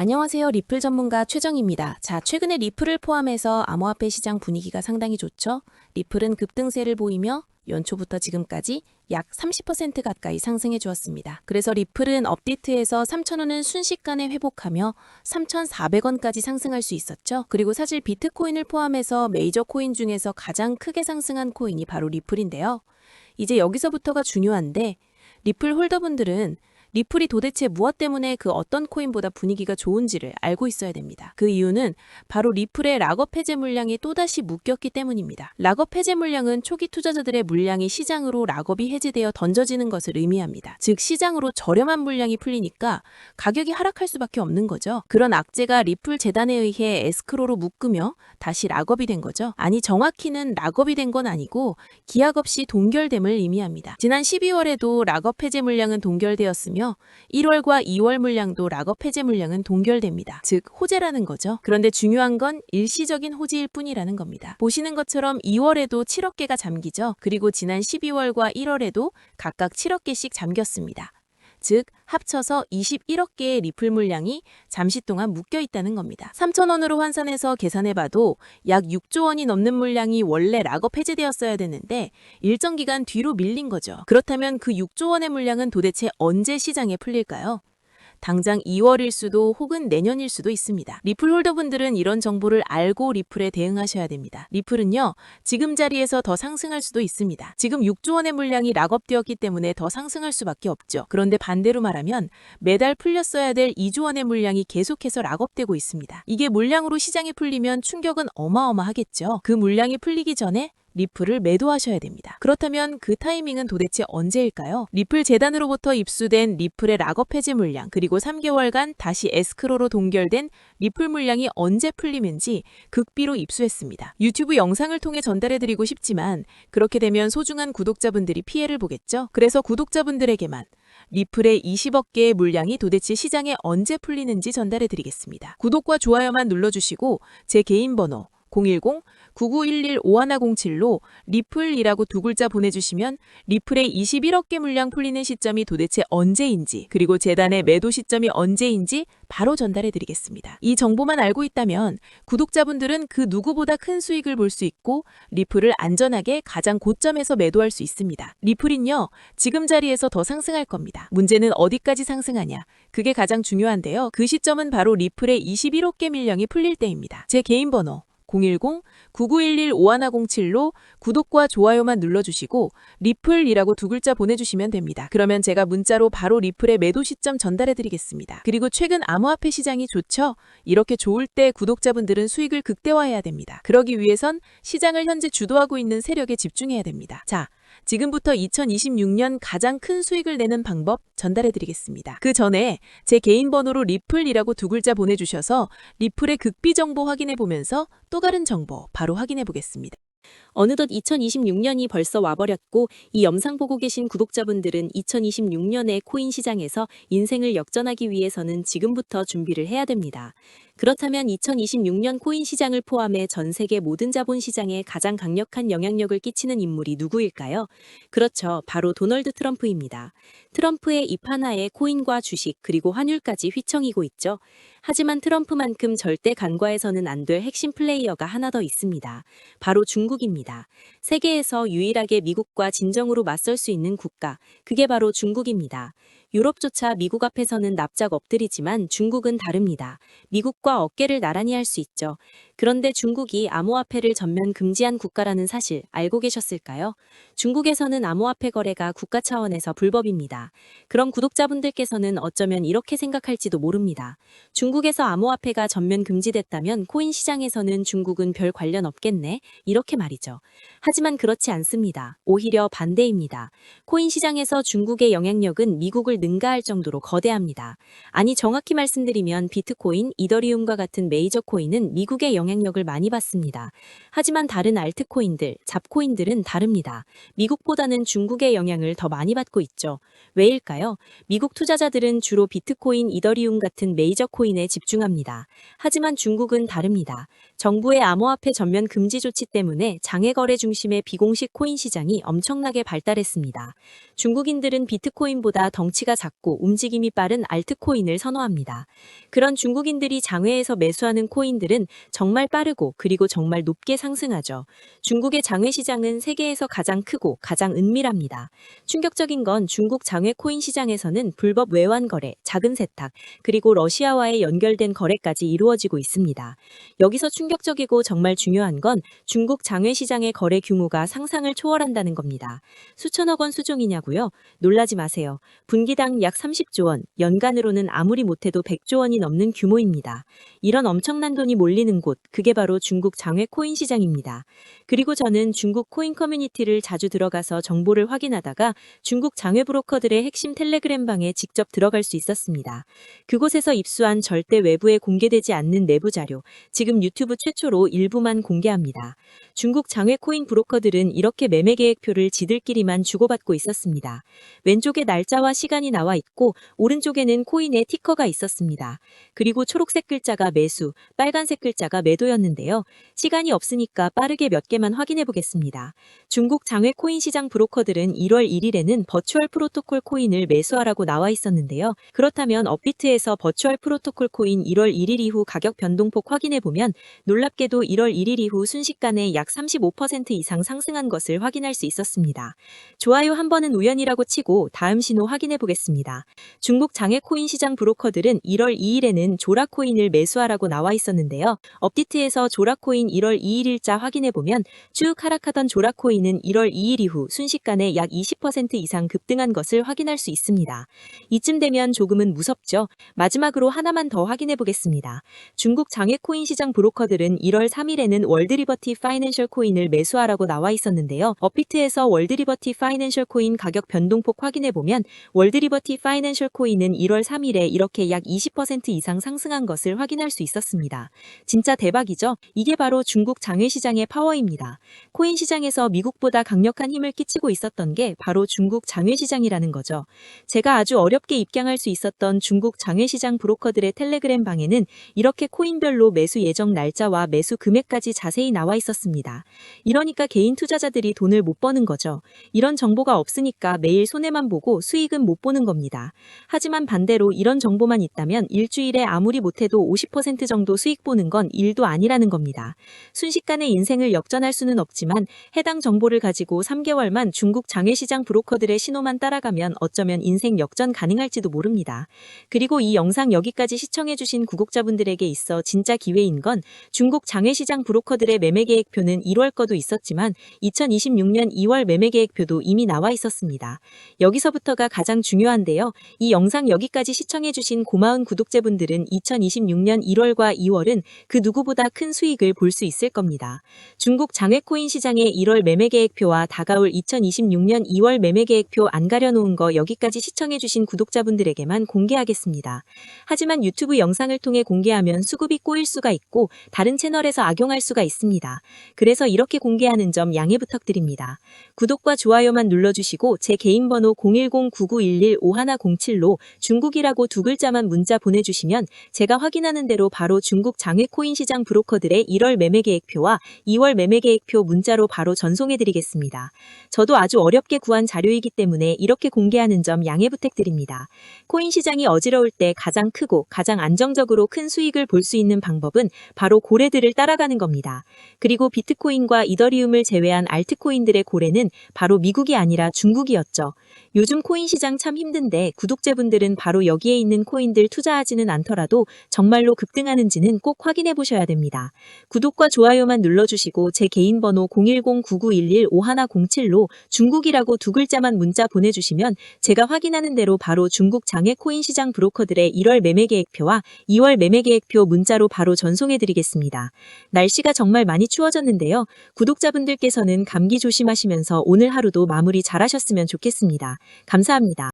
안녕하세요. 리플 전문가 최정입니다. 자, 최근에 리플을 포함해서 암호화폐 시장 분위기가 상당히 좋죠? 리플은 급등세를 보이며 연초부터 지금까지 약 30% 가까이 상승해 주었습니다. 그래서 리플은 업데이트에서 3,000원은 순식간에 회복하며 3,400원까지 상승할 수 있었죠. 그리고 사실 비트코인을 포함해서 메이저 코인 중에서 가장 크게 상승한 코인이 바로 리플인데요. 이제 여기서부터가 중요한데 리플 홀더분들은 리플이 도대체 무엇 때문에 그 어떤 코인보다 분위기가 좋은지를 알고 있어야 됩니다. 그 이유는 바로 리플의 락업 해제 물량이 또다시 묶였기 때문입니다. 락업 해제 물량은 초기 투자자들의 물량이 시장으로 락업이 해제되어 던져지는 것을 의미합니다. 즉 시장으로 저렴한 물량이 풀리니까 가격이 하락할 수밖에 없는 거죠. 그런 악재가 리플 재단에 의해 에스크로로 묶으며 다시 락업이 된 거죠. 아니 정확히는 락업이 된 건 아니고 기약 없이 동결됨을 의미합니다. 지난 12월에도 락업 해제 물량은 동결되었으며 1월과 2월 물량도 락업 해제 물량은 동결됩니다. 즉 호재라는 거죠. 그런데 중요한 건 일시적인 호재일 뿐이라는 겁니다. 보시는 것처럼 2월에도 7억 개가 잠기죠. 그리고 지난 12월과 1월에도 각각 7억 개씩 잠겼습니다. 즉 합쳐서 21억 개의 리플 물량이 잠시 동안 묶여 있다는 겁니다. 3,000원으로 환산해서 계산해봐도 약 6조 원이 넘는 물량이 원래 락업 해제되었어야 되는데 일정 기간 뒤로 밀린 거죠. 그렇다면 그 6조 원의 물량은 도대체 언제 시장에 풀릴까요? 당장 2월일 수도 혹은 내년일 수도 있습니다. 리플 홀더분들은 이런 정보를 알고 리플에 대응하셔야 됩니다. 리플은요, 지금 자리에서 더 상승할 수도 있습니다. 지금 6조 원의 물량이 락업되었기 때문에 더 상승할 수밖에 없죠. 그런데 반대로 말하면 매달 풀렸어야 될 2조 원의 물량이 계속해서 락업되고 있습니다. 이게 물량으로 시장에 풀리면 충격은 어마어마하겠죠. 그 물량이 풀리기 전에 리플을 매도하셔야 됩니다. 그렇다면 그 타이밍은 도대체 언제일까요? 리플 재단으로부터 입수된 리플의 락업 해제 물량 그리고 3개월간 다시 에스크로로 동결된 리플 물량이 언제 풀리는지 극비로 입수했습니다. 유튜브 영상을 통해 전달해드리고 싶지만 그렇게 되면 소중한 구독자분들이 피해를 보겠죠? 그래서 구독자분들에게만 리플의 20억 개의 물량이 도대체 시장에 언제 풀리는지 전달해드리겠습니다. 구독과 좋아요만 눌러주시고 제 개인 번호 010-9911-5107로 리플이라고 두 글자 보내주시면 리플의 21억 개 물량 풀리는 시점이 도대체 언제인지 그리고 재단의 매도 시점이 언제인지 바로 전달해드리겠습니다. 이 정보만 알고 있다면 구독자분들은 그 누구보다 큰 수익을 볼 수 있고 리플을 안전하게 가장 고점에서 매도할 수 있습니다. 리플은요, 지금 자리에서 더 상승할 겁니다. 문제는 어디까지 상승하냐? 그게 가장 중요한데요. 그 시점은 바로 리플의 21억 개 물량이 풀릴 때입니다. 제 개인 번호 010-9911-5107로 구독과 좋아요만 눌러주시고 리플이라고 두 글자 보내주시면 됩니다. 그러면 제가 문자로 바로 리플의 매도 시점 전달해드리겠습니다. 그리고 최근 암호화폐 시장이 좋죠? 이렇게 좋을 때 구독자분들은 수익을 극대화해야 됩니다. 그러기 위해선 시장을 현재 주도하고 있는 세력에 집중해야 됩니다. 자, 지금부터 2026년 가장 큰 수익을 내는 방법 전달해드리겠습니다. 그 전에 제 개인 번호로 리플이라고 두 글자 보내주셔서 리플의 극비 정보 확인해보면서 또 다른 정보 바로 확인해보겠습니다. 어느덧 2026년이 벌써 와버렸고 이 영상 보고 계신 구독자분들은 2026년의 코인 시장에서 인생을 역전하기 위해서는 지금부터 준비를 해야 됩니다. 그렇다면 2026년 코인 시장을 포함해 전 세계 모든 자본 시장에 가장 강력한 영향력을 끼치는 인물이 누구일까요? 그렇죠. 바로 도널드 트럼프입니다. 트럼프의 입 하나에 코인과 주식 그리고 환율까지 휘청이고 있죠. 하지만 트럼프만큼 절대 간과해서는 안 될 핵심 플레이어가 하나 더 있습니다. 바로 중국입니다. 세계에서 유일하게 미국과 진정으로 맞설 수 있는 국가, 그게 바로 중국입니다. 유럽조차 미국 앞에서는 납작 엎드리지만 중국은 다릅니다. 미국과 어깨를 나란히 할 수 있죠. 그런데 중국이 암호화폐를 전면 금지한 국가라는 사실 알고 계셨을까요? 중국에서는 암호화폐 거래가 국가 차원에서 불법입니다. 그럼 구독자분들께서는 어쩌면 이렇게 생각할지도 모릅니다. 중국에서 암호화폐가 전면 금지됐다면 코인 시장에서는 중국은 별 관련 없겠네? 이렇게 말이죠. 하지만 그렇지 않습니다. 오히려 반대입니다. 코인 시장에서 중국의 영향력은 미국을 능가할 정도로 거대합니다. 아니 정확히 말씀드리면 비트코인, 이더리움과 같은 메이저 코인은 미국의 영향력을 많이 받습니다. 하지만 다른 알트코인들, 잡코인들은 다릅니다. 미국보다는 중국의 영향을 더 많이 받고 있죠. 왜일까요? 미국 투자자들은 주로 비트코인, 이더리움 같은 메이저 코인에 집중합니다. 하지만 중국은 다릅니다. 정부의 암호화폐 전면 금지 조치 때문에 장외 거래 중심의 비공식 코인 시장이 엄청나게 발달했습니다. 중국인들은 비트코인보다 덩치가 가치가 작고 움직임이 빠른 알트코인을 선호합니다. 그런 중국인들이 장외에서 매수하는 코인들은 정말 빠르고 그리고 정말 높게 상승하죠. 중국의 장외 시장은 세계에서 가장 크고 가장 은밀합니다. 충격적인 건 중국 장외 코인 시장에서는 불법 외환 거래, 자금 세탁, 그리고 러시아와의 연결된 거래까지 이루어지고 있습니다. 여기서 충격적이고 정말 중요한 건 중국 장외 시장의 거래 규모가 상상을 초월한다는 겁니다. 수천억 원 수준이냐고요? 놀라지 마세요. 분기당 약 30조 원, 연간으로는 아무리 못해도 100조 원이 넘는 규모입니다. 이런 엄청난 돈이 몰리는 곳, 그게 바로 중국 장외 코인 시장입니다. 그리고 저는 중국 코인 커뮤니티를 자주 들어가서 정보를 확인하다가 중국 장외 브로커들의 핵심 텔레그램 방에 직접 들어갈 수 있었습니다. 그곳에서 입수한 절대 외부에 공개되지 않는 내부 자료, 지금 유튜브 최초로 일부만 공개합니다. 중국 장외 코인 브로커들은 이렇게 매매 계획표를 지들끼리만 주고받고 있었습니다. 왼쪽에 날짜와 시간이 나와 있고 오른쪽에는 코인의 티커가 있었습니다. 그리고 초록색 글자가 매수, 빨간색 글자가 매도였는데요. 시간이 없으니까 빠르게 몇 개만 확인해 보겠습니다. 중국 장외 코인 시장 브로커들은 1월 1일에는 버추얼 프로토콜 코인을 매수하라고 나와 있었는데요. 그렇다면 업비트에서 버추얼 프로토콜 코인 1월 1일 이후 가격 변동폭 확인해 보면 놀랍게도 1월 1일 이후 순식간에 약 35% 이상 상승한 것을 확인할 수 있었습니다. 좋아요 한 번은 우연이라고 치고 다음 신호 확인해 보겠습니다. 중국 장외 코인 시장 브로커들은 1월 2일에는 조라 코인을 매수하라고 나와 있었는데요. 업비트에서 조라 코인 1월 2일 일자 확인해 보면 쭉 하락하던 조라 코인은 1월 2일 이후 순식간에 약 20% 이상 급등한 것을 확인할 수 있습니다. 이쯤 되면 조금은 무섭죠. 마지막으로 하나만 더 확인해 보겠습니다. 중국 장외 코인 시장 브로커들은 1월 3일에는 월드리버티 파이낸셜 코인을 매수하라고 나와 있었는데요. 업비트에서 월드리버티 파이낸셜 코인 가격 변동폭 확인해 보면 월드리버티 파이낸셜 코인은 1월 3일에 이렇게 약 20% 이상 상승한 것을 확인할 수 있었습니다. 진짜 대박이죠? 이게 바로 중국 장외 시장의 파워입니다. 코인 시장에서 미국보다 강력한 힘을 끼치고 있었던 게 바로 중국 장외 시장이라는 거죠. 제가 아주 어렵게 입장할 수 있었던 중국 장외 시장 브로커들의 텔레그램 방에는 이렇게 코인별로 매수 예정 날짜와 매수 금액까지 자세히 나와 있었습니다. 이러니까 개인 투자자들이 돈을 못 버는 거죠. 이런 정보가 없으니까 매일 손해만 보고 수익은 못 보는 겁니다. 하지만 반대로 이런 정보만 있다면 일주일에 아무리 못해도 50% 정도 수익 보는 건 일도 아니라는 겁니다. 순식간에 인생을 역전할 수는 없지만 해당 정보를 가지고 3개월만 중국 장외시장 브로커들의 신호만 따라가면 어쩌면 인생 역전 가능할지도 모릅니다. 그리고 이 영상 여기까지 시청해주신 구독자분들에게 있어 진짜 기회인 건 중국 장외시장 브로커들의 매매 계획표는 1월 거도 있었지만 2026년 2월 매매 계획표도 이미 나와 있었습니다. 여기서부터가 가장 중요한데요. 이 영상 여기까지 시청해주신 고마운 구독자분들은 2026년 1월과 2월은 그 누구보다 큰 수익을 볼 수 있을 겁니다. 중국 장외코인 시장의 1월 매매 계획표와 다가올 2026년 2월 매매 계획표 안 가려놓은 거 여기까지 시청해주신 구독자분들에게만 공개하겠습니다. 하지만 유튜브 영상을 통해 공개하면 수급이 꼬일 수가 있고 다른 채널에서 악용할 수가 있습니다. 그래서 이렇게 공개하는 점 양해 부탁드립니다. 구독과 좋아요만 눌러주시고 제 개인 번호 010-9911-5107로 중국이라고 두 글자만 문자 보내주시면 제가 확인하는 대로 바로 중국 장외 코인 시장 브로커들의 1월 매매 계획표와 2월 매매 계획표 문자로 바로 전송해드리겠습니다. 저도 아주 어렵게 구한 자료이기 때문에 이렇게 공개하는 점 양해 부탁드립니다. 코인 시장이 어지러울 때 가장 크고 가장 안정적으로 큰 수익을 볼 수 있는 방법은 바로 고래들을 따라가는 겁니다. 그리고 비트코인과 이더리움을 제외한 알트코인들의 고래는 바로 미국이 아니라 중국이었죠. 요즘 코인 시장 참 힘든데 구독자분들은 바로 여기에 있는 코인들 투자하지는 않더라도 정말로 급등하는지는 꼭 확인해 보셔야 됩니다. 구독과 좋아요만 눌러주시고 제 개인 번호 010-9911-5107로 중국이라고 두 글자만 문자 보내주시면 제가 확인하는 대로 바로 중국 장외 코인 시장 브로커들의 1월 매매 계획표와 2월 매매 계획표 문자로 바로 전송해드리겠습니다. 날씨가 정말 많이 추워졌는데요. 구독자분들께서는 감기 조심하시면서 오늘 하루도 마무리 잘하셨으면 좋겠습니다. 감사합니다.